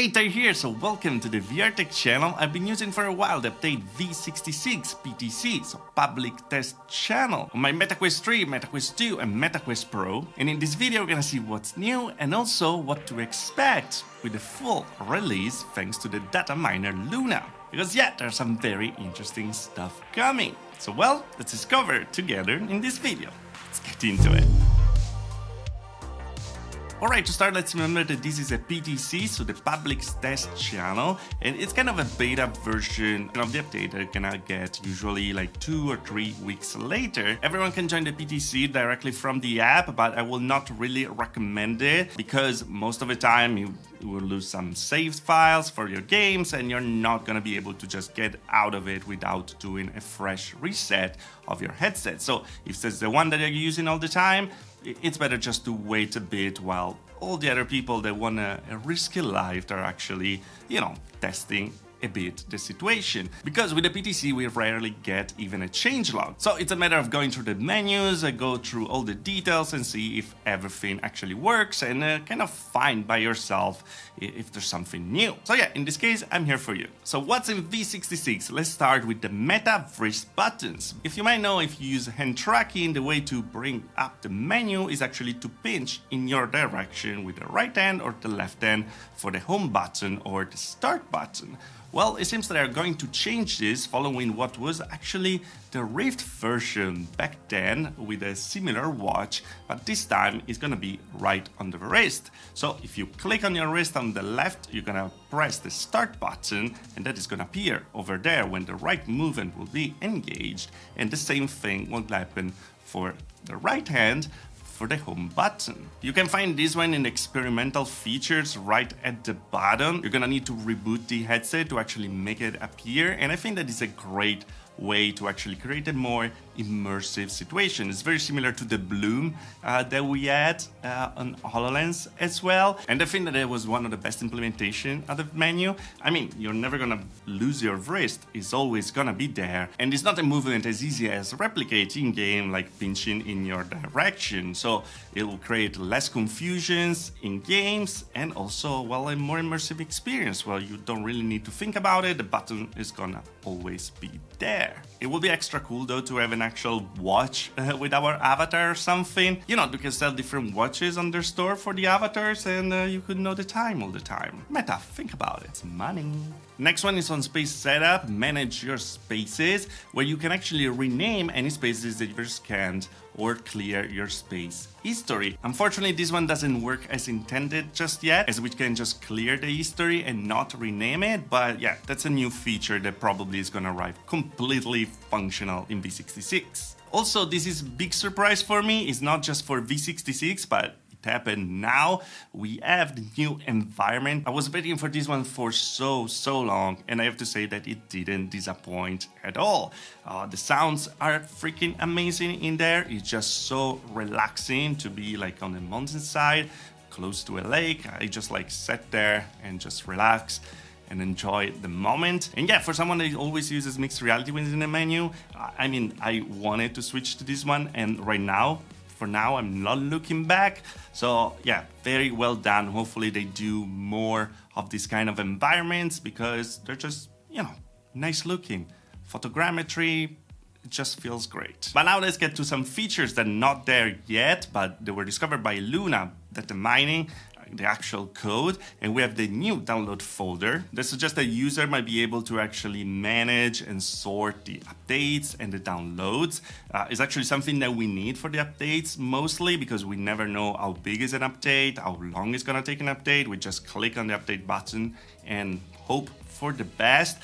Akita here, so welcome to the VR Tech channel. I've been using for a while the update v66 PTC, so public test channel, on my MetaQuest 3, MetaQuest 2 and MetaQuest Pro. And in this video we're gonna see what's new and also what to expect with the full release thanks to the data miner Lina. Because yeah, there's some very interesting stuff coming. So well, let's discover it together in this video. Let's get into it. Alright, to start, let's remember that this is a PTC, so the public test channel, and it's kind of a beta version of the update that you're gonna get usually like 2 or 3 weeks later. Everyone can join the PTC directly from the app, but I will not really recommend it because most of the time you will lose some saved files for your games and you're not gonna be able to just get out of it without doing a fresh reset of your headset. So if that's the one that you're using all the time, it's better just to wait a bit while all the other people that want a risky life are actually, testing a bit the situation. Because with the PTC we rarely get even a changelog. So it's a matter of going through the menus, go through all the details and see if everything actually works and kind of find by yourself if there's something new. So yeah, in this case I'm here for you. So what's in v66? Let's start with the meta wrist buttons. If you might know, if you use hand tracking, the way to bring up the menu is actually to pinch in your direction with the right hand or the left hand for the home button or the start button. Well, it seems they are going to change this following what was actually the Rift version back then with a similar watch, but this time it's gonna be right on the wrist. So if you click on your wrist on the left, you're gonna press the start button and that is gonna appear over there when the right movement will be engaged, and the same thing will happen for the right hand for the home button. You can find this one in the experimental features right at the bottom. You're gonna need to reboot the headset to actually make it appear, and I think that is a great way to actually create a more immersive situation. It's very similar to the bloom that we had on HoloLens as well, and I think that it was one of the best implementation of the menu. I mean, you're never gonna lose your wrist, it's always gonna be there, and it's not a movement as easy as replicating in game like pinching in your direction, so it will create less confusions in games and also, well, a more immersive experience where you don't really need to think about it, the button is gonna always be there. It will be extra cool though to have an actual watch with our avatar or something. You can sell different watches on their store for the avatars and you could know the time all the time. Meta, think about it. It's money. Next one is on space setup, manage your spaces, where you can actually rename any spaces that you've scanned or clear your space history. Unfortunately, this one doesn't work as intended just yet, as we can just clear the history and not rename it, but yeah, that's a new feature that probably is gonna arrive completely functional in v66. Also, this is a big surprise for me, it's not just for v66, but it happened now. We have the new environment. I was waiting for this one for so long, and I have to say that it didn't disappoint at all. The sounds are freaking amazing in there. It's just so relaxing to be like on the mountainside, close to a lake. I just like sat there and just relax and enjoy the moment. And yeah, for someone that always uses mixed reality within the menu, I mean, I wanted to switch to this one, and right now, for now, I'm not looking back. So yeah, very well done. Hopefully they do more of these kind of environments because they're just, nice looking. Photogrammetry, it just feels great. But now let's get to some features that are not there yet, but they were discovered by Lina, datamining, the actual code, and we have the new download folder that suggests that user might be able to actually manage and sort the updates and the downloads. It's actually something that we need for the updates mostly because we never know how big is an update, how long it's gonna take an update. We just click on the update button and hope for the best.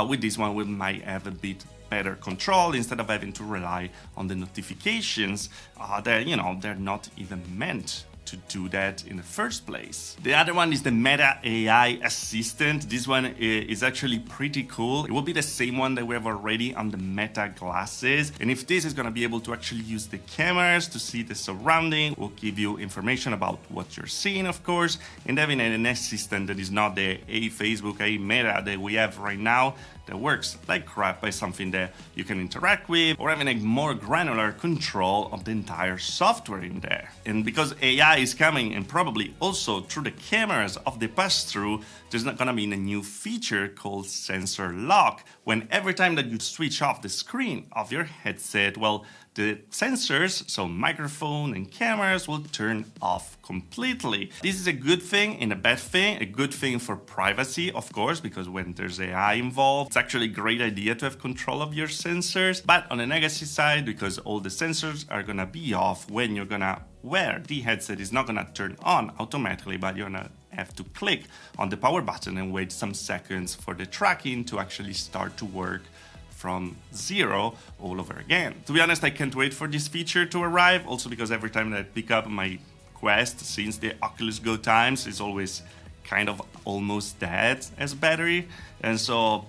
With this one we might have a bit better control instead of having to rely on the notifications that they're not even meant to do that in the first place. The other one is the Meta AI assistant. This one is actually pretty cool. It will be the same one that we have already on the Meta glasses. And if this is gonna be able to actually use the cameras to see the surrounding, will give you information about what you're seeing, of course, and having an assistant that is not the Facebook, Meta that we have right now, that works like crap by something that you can interact with, or having a more granular control of the entire software in there. And because AI AI is coming, and probably also through the cameras of the pass-through, there's not gonna be a new feature called sensor lock, when every time that you switch off the screen of your headset, well, the sensors, so microphone and cameras, will turn off completely. This is a good thing and a bad thing. A good thing for privacy, of course, because when there's AI involved, it's actually a great idea to have control of your sensors. But on the negative side, because all the sensors are gonna be off when you're gonna wear the headset, is not gonna turn on automatically, but you're gonna have to click on the power button and wait some seconds for the tracking to actually start to work from zero all over again. To be honest, I can't wait for this feature to arrive, also because every time that I pick up my Quest, since the Oculus Go times, is always kind of almost dead as battery, and so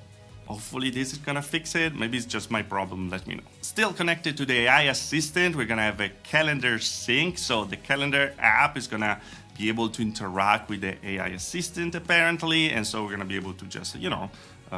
hopefully this is gonna fix it. Maybe it's just my problem, let me know. Still connected to the AI assistant, we're gonna have a calendar sync, so the calendar app is gonna be able to interact with the AI assistant apparently, and so we're gonna be able to just,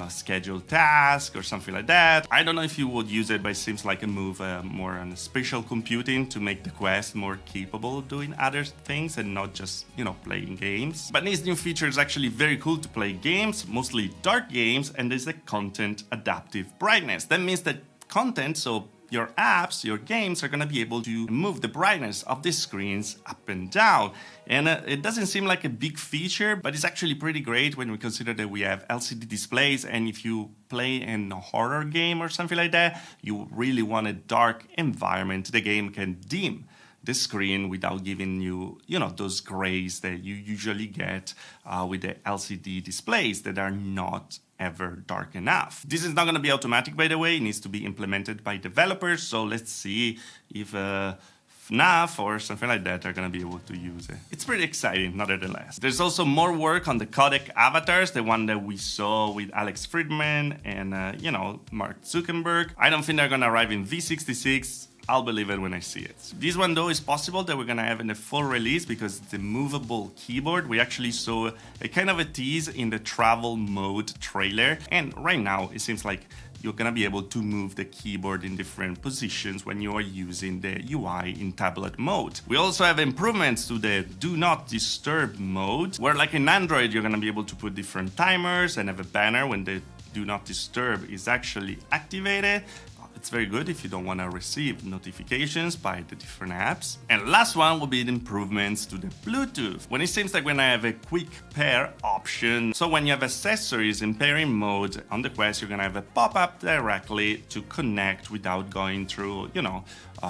schedule tasks or something like that. I don't know if you would use it, but it seems like a move more on spatial computing to make the Quest more capable of doing other things and not just, playing games. But this new feature is actually very cool to play games, mostly dark games, and there's a content adaptive brightness. That means that content, so your apps, your games, are gonna be able to move the brightness of the screens up and down. And it doesn't seem like a big feature, but it's actually pretty great when we consider that we have LCD displays, and if you play in a horror game or something like that, you really want a dark environment. The game can dim the screen without giving you, those grays that you usually get with the LCD displays that are not ever dark enough. This is not going to be automatic, by the way. It needs to be implemented by developers, so let's see if FNAF or something like that are going to be able to use it. It's pretty exciting, nevertheless. There's also more work on the codec avatars, the one that we saw with Alex Friedman and, Mark Zuckerberg. I don't think they're going to arrive in v66. I'll believe it when I see it. This one, though, is possible that we're gonna have in the full release because it's a movable keyboard. We actually saw a kind of a tease in the travel mode trailer, and right now it seems like you're gonna be able to move the keyboard in different positions when you are using the UI in tablet mode. We also have improvements to the do not disturb mode, where like in Android, you're gonna be able to put different timers and have a banner when the do not disturb is actually activated. It's very good if you don't want to receive notifications by the different apps. And last one will be the improvements to the Bluetooth. When it seems like when I have a quick pair option, so when you have accessories in pairing mode on the Quest, you're gonna have a pop-up directly to connect without going through,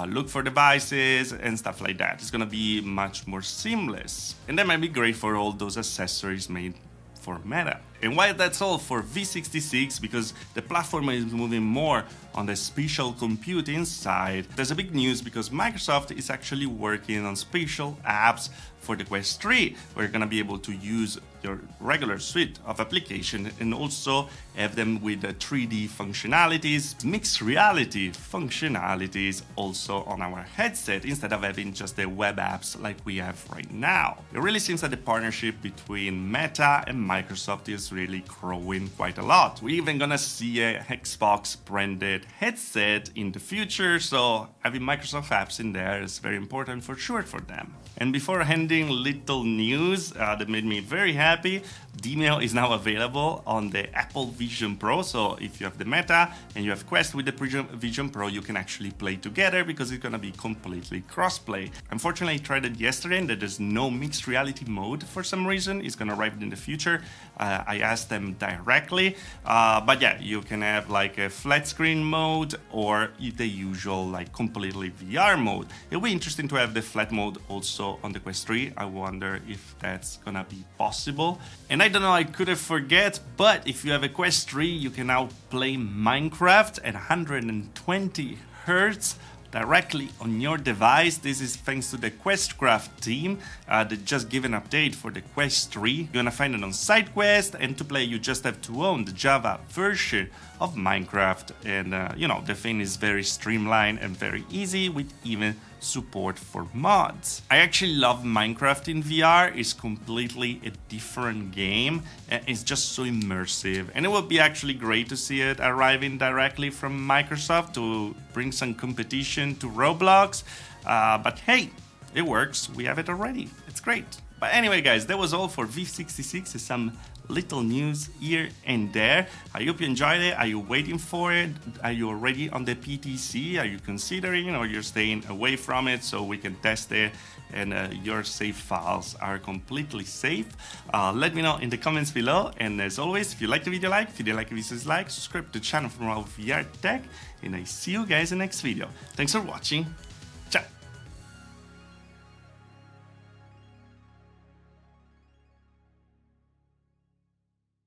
look for devices and stuff like that. It's gonna be much more seamless. And that might be great for all those accessories made for Meta. And while that's all for v66, because the platform is moving more on the spatial computing side, there's a big news because Microsoft is actually working on spatial apps for the Quest 3. We're gonna be able to use your regular suite of applications and also have them with 3D functionalities, mixed reality functionalities also on our headset instead of having just the web apps like we have right now. It really seems that the partnership between Meta and Microsoft is really growing quite a lot. We're even gonna see a Xbox branded headset in the future, so having Microsoft apps in there is very important for sure for them. And before handing little news that made me very happy, Demeo is now available on the Apple Vision Pro, so if you have the Meta and you have Quest with the Vision Pro, you can actually play together because it's gonna be completely cross-play. Unfortunately, I tried it yesterday and there's no mixed reality mode for some reason. It's gonna arrive in the future. I asked them directly, but yeah, you can have like a flat screen mode or the usual like completely VR mode. It'll be interesting to have the flat mode also on the Quest 3. I wonder if that's gonna be possible. And I don't know, I couldn't forget, but if you have a Quest 3, you can now play Minecraft at 120 Hz directly on your device. This is thanks to the Questcraft team that just gave an update for the Quest 3. You're gonna find it on SideQuest, and to play you just have to own the Java version of Minecraft, and the thing is very streamlined and very easy with even support for mods. I actually love Minecraft in VR. It's completely a different game and it's just so immersive, and it would be actually great to see it arriving directly from Microsoft to bring some competition to Roblox, but hey, it works. We have it already. It's great. But anyway, guys, that was all for v66. Some little news here and there. I hope you enjoyed it. Are you waiting for it? Are you already on the PTC? Are you considering, or you're staying away from it so we can test it and your save files are completely safe? Let me know in the comments below. And as always, if you like the video, like. If you didn't like the video, dislike. Subscribe to the channel for more VR tech. And I see you guys in the next video. Thanks for watching.